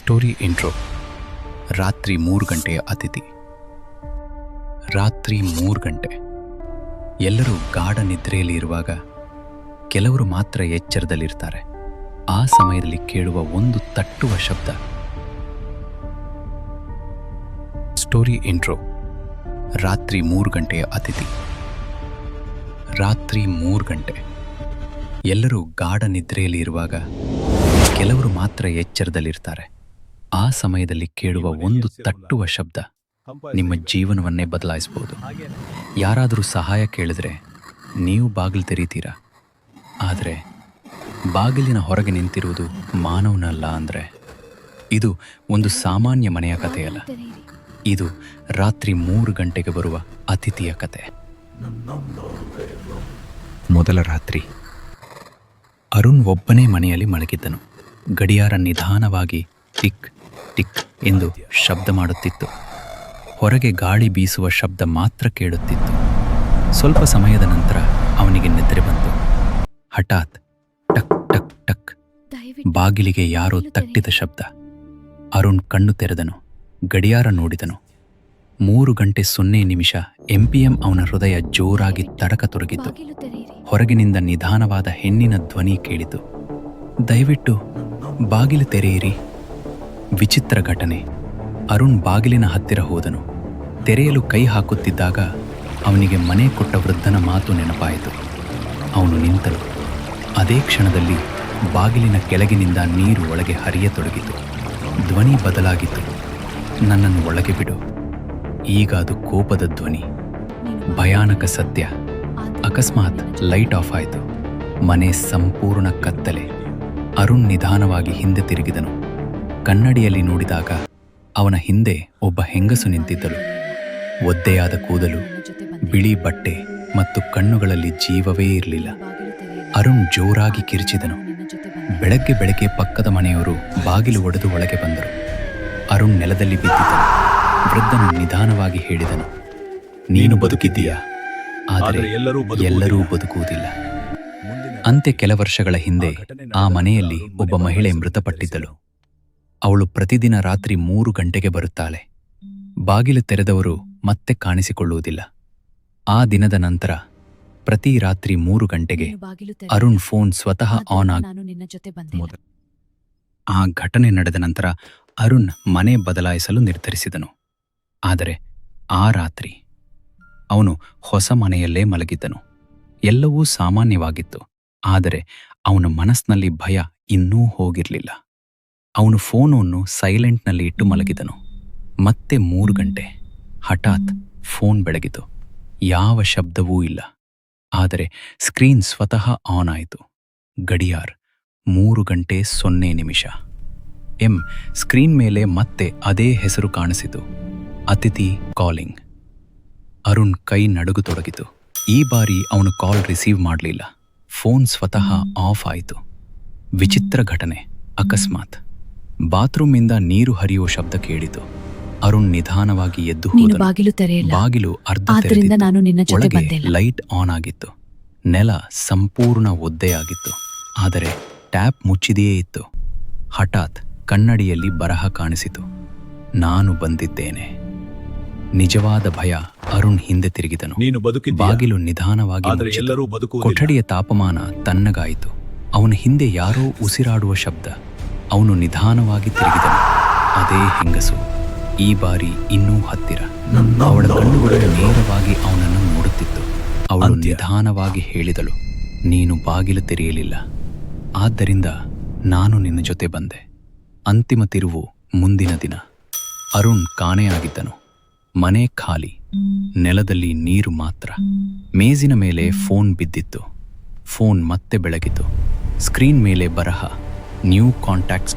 Story intro. ರಾತ್ರಿ 3 ಗಂಟೆಯ ಅತಿಥಿ. ರಾತ್ರಿ 3 ಗಂಟೆ. ಎಲ್ಲರೂ ಗಾಢ ನಿದ್ರೆಯಲ್ಲಿ ಇರುವಾಗ ಕೆಲವರು ಮಾತ್ರ ಎಚ್ಚರದಲ್ಲಿರ್ತಾರೆ. ಆ ಸಮಯದಲ್ಲಿ ಕೇಳುವ ಒಂದು ತಟ್ಟುವ ಶಬ್ದ. Story intro. ರಾತ್ರಿ 3 ಗಂಟೆಯ ಅತಿಥಿ. ರಾತ್ರಿ 3 ಗಂಟೆ. ಎಲ್ಲರೂ ಗಾಢ ನಿದ್ರೆಯಲ್ಲಿ ಇರುವಾಗ ಕೆಲವರು ಮಾತ್ರ ಎಚ್ಚರದಲ್ಲಿರ್ತಾರೆ. ಆ ಸಮಯದಲ್ಲಿ ಕೇಳುವ ಒಂದು ತಟ್ಟುವ ಶಬ್ದ ನಿಮ್ಮ ಜೀವನವನ್ನೇ ಬದಲಾಯಿಸಬಹುದು. ಯಾರಾದರೂ ಸಹಾಯ ಕೇಳಿದ್ರೆ ನೀವು ಬಾಗಿಲು ತೆರೀತೀರಾ, ಆದರೆ ಬಾಗಿಲಿನ ಹೊರಗೆ ನಿಂತಿರುವುದು ಮಾನವನಲ್ಲ. ಅಂದರೆ ಇದು ಒಂದು ಸಾಮಾನ್ಯ ಮನೆಯ ಕಥೆಯಲ್ಲ, ಇದು ರಾತ್ರಿ 3 ಗಂಟೆಗೆ ಬರುವ ಅತಿಥಿಯ ಕತೆ. ಮೊದಲ ರಾತ್ರಿ. ಅರುಣ್ ಒಬ್ಬನೇ ಮನೆಯಲ್ಲಿ ಮಲಗಿದ್ದನು. ಗಡಿಯಾರ ನಿಧಾನವಾಗಿ ಟಿಕ್ ಟಿಕ್ ಎಂದು ಶಬ್ದ ಮಾಡುತ್ತಿತ್ತು. ಹೊರಗೆ ಗಾಳಿ ಬೀಸುವ ಶಬ್ದ ಮಾತ್ರ ಕೇಳುತ್ತಿತ್ತು. ಸ್ವಲ್ಪ ಸಮಯದ ನಂತರ ಅವನಿಗೆ ನಿದ್ರೆ ಬಂತು. ಹಠಾತ್ ಟಕ್ ಟಕ್ ಟಕ್, ಬಾಗಿಲಿಗೆ ಯಾರೋ ತಟ್ಟಿದ ಶಬ್ದ. ಅರುಣ್ ಕಣ್ಣು ತೆರೆದನು. ಗಡಿಯಾರ ನೋಡಿದನು. 3:00 MPM. ಅವನ ಹೃದಯ ಜೋರಾಗಿ ತಡಕತೊಡಗಿತು. ಹೊರಗಿನಿಂದ ನಿಧಾನವಾದ ಹೆಣ್ಣಿನ ಧ್ವನಿ ಕೇಳಿತು. ದಯವಿಟ್ಟು ಬಾಗಿಲು ತೆರೆಯಿರಿ. ವಿಚಿತ್ರ ಘಟನೆ. ಅರುಣ್ ಬಾಗಿಲಿನ ಹತ್ತಿರ ಹೋದನು. ತೆರೆಯಲು ಕೈ ಹಾಕುತ್ತಿದ್ದಾಗ ಅವನಿಗೆ ಮನೆ ಕೊಟ್ಟ ವೃದ್ಧನ ಮಾತು ನೆನಪಾಯಿತು. ಅವನು ನಿಂತನು. ಅದೇ ಕ್ಷಣದಲ್ಲಿ ಬಾಗಿಲಿನ ಕೆಳಗಿನಿಂದ ನೀರು ಒಳಗೆ ಹರಿಯತೊಡಗಿತು. ಧ್ವನಿ ಬದಲಾಗಿತ್ತು. ನನ್ನನ್ನು ಒಳಗೆ ಬಿಡು. ಈಗ ಅದು ಕೋಪದ ಧ್ವನಿ. ಭಯಾನಕ ಸತ್ಯ. ಅಕಸ್ಮಾತ್ ಲೈಟ್ ಆಫ್ ಆಯಿತು. ಮನೆ ಸಂಪೂರ್ಣ ಕತ್ತಲೆ. ಅರುಣ್ ನಿಧಾನವಾಗಿ ಹಿಂದೆ ತಿರುಗಿದನು. ಕನ್ನಡಿಯಲ್ಲಿ ನೋಡಿದಾಗ ಅವನ ಹಿಂದೆ ಒಬ್ಬ ಹೆಂಗಸು ನಿಂತಿದ್ದಳು. ಒದ್ದೆಯಾದ ಕೂದಲು, ಬಿಳಿ ಬಟ್ಟೆ ಮತ್ತು ಕಣ್ಣುಗಳಲ್ಲಿ ಜೀವವೇ ಇರಲಿಲ್ಲ. ಅರುಣ್ ಜೋರಾಗಿ ಕಿರಿಚಿದನು. ಬೆಳಗ್ಗೆ ಪಕ್ಕದ ಮನೆಯವರು ಬಾಗಿಲು ಒಡೆದು ಒಳಗೆ ಬಂದರು. ಅರುಣ್ ನೆಲದಲ್ಲಿ ಬಿದ್ದಿದ್ದನು. ವೃದ್ಧನು ನಿಧಾನವಾಗಿ ಹೇಳಿದನು, ನೀನು ಬದುಕಿದ್ದೀಯಾ, ಆದರೆ ಎಲ್ಲರೂ ಬದುಕುವುದಿಲ್ಲ. ಅಂತೆ ಕೆಲ ವರ್ಷಗಳ ಹಿಂದೆ ಆ ಮನೆಯಲ್ಲಿ ಒಬ್ಬ ಮಹಿಳೆ ಮೃತಪಟ್ಟಿದ್ದಳು. ಅವಳು ಪ್ರತಿದಿನ ರಾತ್ರಿ 3 ಗಂಟೆಗೆ ಬರುತ್ತಾಳೆ. ಬಾಗಿಲು ತೆರೆದವರು ಮತ್ತೆ ಕಾಣಿಸಿಕೊಳ್ಳುವುದಿಲ್ಲ. ಆ ದಿನದ ನಂತರ ಪ್ರತಿ ರಾತ್ರಿ 3 ಗಂಟೆಗೆ ಅರುಣ್ ಫೋನ್ ಸ್ವತಃ ಆನ್ ಆ ಘಟನೆ ನಡೆದ ನಂತರ ಅರುಣ್ ಮನೆ ಬದಲಾಯಿಸಲು ನಿರ್ಧರಿಸಿದನು. ಆದರೆ ಆ ರಾತ್ರಿ ಅವನು ಹೊಸ ಮನೆಯಲ್ಲೇ ಮಲಗಿದ್ದನು. ಎಲ್ಲವೂ ಸಾಮಾನ್ಯವಾಗಿತ್ತು. ಆದರೆ ಅವನ ಮನಸ್ಸಿನಲ್ಲಿ ಭಯ ಇನ್ನೂ ಹೋಗಿರಲಿಲ್ಲ. ಅವನು ಫೋನನ್ನು ಸೈಲೆಂಟ್ನಲ್ಲಿ ಇಟ್ಟು ಮಲಗಿದನು. ಮತ್ತೆ 3 ಗಂಟೆ. ಹಠಾತ್ ಫೋನ್ ಬೆಳಗಿತು. ಯಾವ ಶಬ್ದವೂ ಇಲ್ಲ. ಆದರೆ ಸ್ಕ್ರೀನ್ ಸ್ವತಃ ಆನ್ ಆಯಿತು. ಗಡಿಯಾರ 3:00 M. ಸ್ಕ್ರೀನ್ ಮೇಲೆ ಮತ್ತೆ ಅದೇ ಹೆಸರು ಕಾಣಿಸಿತು. ಅತಿಥಿ ಕಾಲಿಂಗ್. ಅರುಣ್ ಕೈ ನಡುಗತೊಡಗಿತು. ಈ ಬಾರಿ ಅವನು ಕಾಲ್ ರಿಸೀವ್ ಮಾಡಲಿಲ್ಲ. ಫೋನ್ ಸ್ವತಃ ಆಫ್ ಆಯಿತು. ವಿಚಿತ್ರ ಘಟನೆ. ಅಕಸ್ಮಾತ್ ಬಾತ್ರೂಮಿಂದ ನೀರು ಹರಿಯುವ ಶಬ್ದ ಕೇಳಿತು. ಅರುಣ್ ನಿಧಾನವಾಗಿ ಎದ್ದು ಹೋದನು. ಬಾಗಿಲು ಅರ್ಧ ತೆರೆದಿತ್ತು. ಒಳಗೆ ಲೈಟ್ ಆನ್ ಆಗಿತ್ತು. ನೆಲ ಸಂಪೂರ್ಣ ಒದ್ದೆಯಾಗಿತ್ತು. ಆದರೆ ಟ್ಯಾಪ್ ಮುಚ್ಚಿದೆಯೇ ಇತ್ತು. ಹಠಾತ್ ಕನ್ನಡಿಯಲ್ಲಿ ಬರಹ ಕಾಣಿಸಿತು, ನಾನು ಬಂದಿದ್ದೇನೆ. ನಿಜವಾದ ಭಯ. ಅರುಣ್ ಹಿಂದೆ ತಿರುಗಿದನು. ಬಾಗಿಲು ನಿಧಾನವಾಗಿ ಮುಚ್ಚಿತು. ಕೊಠಡಿಯ ತಾಪಮಾನ ತಣ್ಣಗಾಯಿತು. ಅವನ ಹಿಂದೆ ಯಾರೋ ಉಸಿರಾಡುವ ಶಬ್ದ. ಅವನು ನಿಧಾನವಾಗಿ ತಿರುಗಿದನು. ಅದೇ ಹೆಂಗಸು. ಈ ಬಾರಿ ಇನ್ನೂ ಹತ್ತಿರ. ಅವಳ ಕಣ್ಣುಗಳು ನೇರವಾಗಿ ಅವನನ್ನು ನೋಡುತ್ತಿತ್ತು. ಅವಳು ನಿಧಾನವಾಗಿ ಹೇಳಿದಳು, ನೀನು ಬಾಗಿಲು ತೆರೆಯಲಿಲ್ಲ, ಆದ್ದರಿಂದ ನಾನು ನಿನ್ನ ಜೊತೆ ಬಂದೆ. ಅಂತಿಮ ತಿರುವು ಮುಂದಿನ ದಿನ. ಅರುಣ್ ಕಾಣೆಯಾಗಿದ್ದನು. ಮನೆ ಖಾಲಿ. ನೆಲದಲ್ಲಿ ನೀರು ಮಾತ್ರ. ಮೇಜಿನ ಮೇಲೆ ಫೋನ್ ಬಿದ್ದಿತ್ತು. ಫೋನ್ ಮತ್ತೆ ಬೆಳಗಿತು. ಸ್ಕ್ರೀನ್ ಮೇಲೆ ಬರಹ, ನ್ಯೂ ಕಾಂಟ್ಯಾಕ್ಟ್ಸ್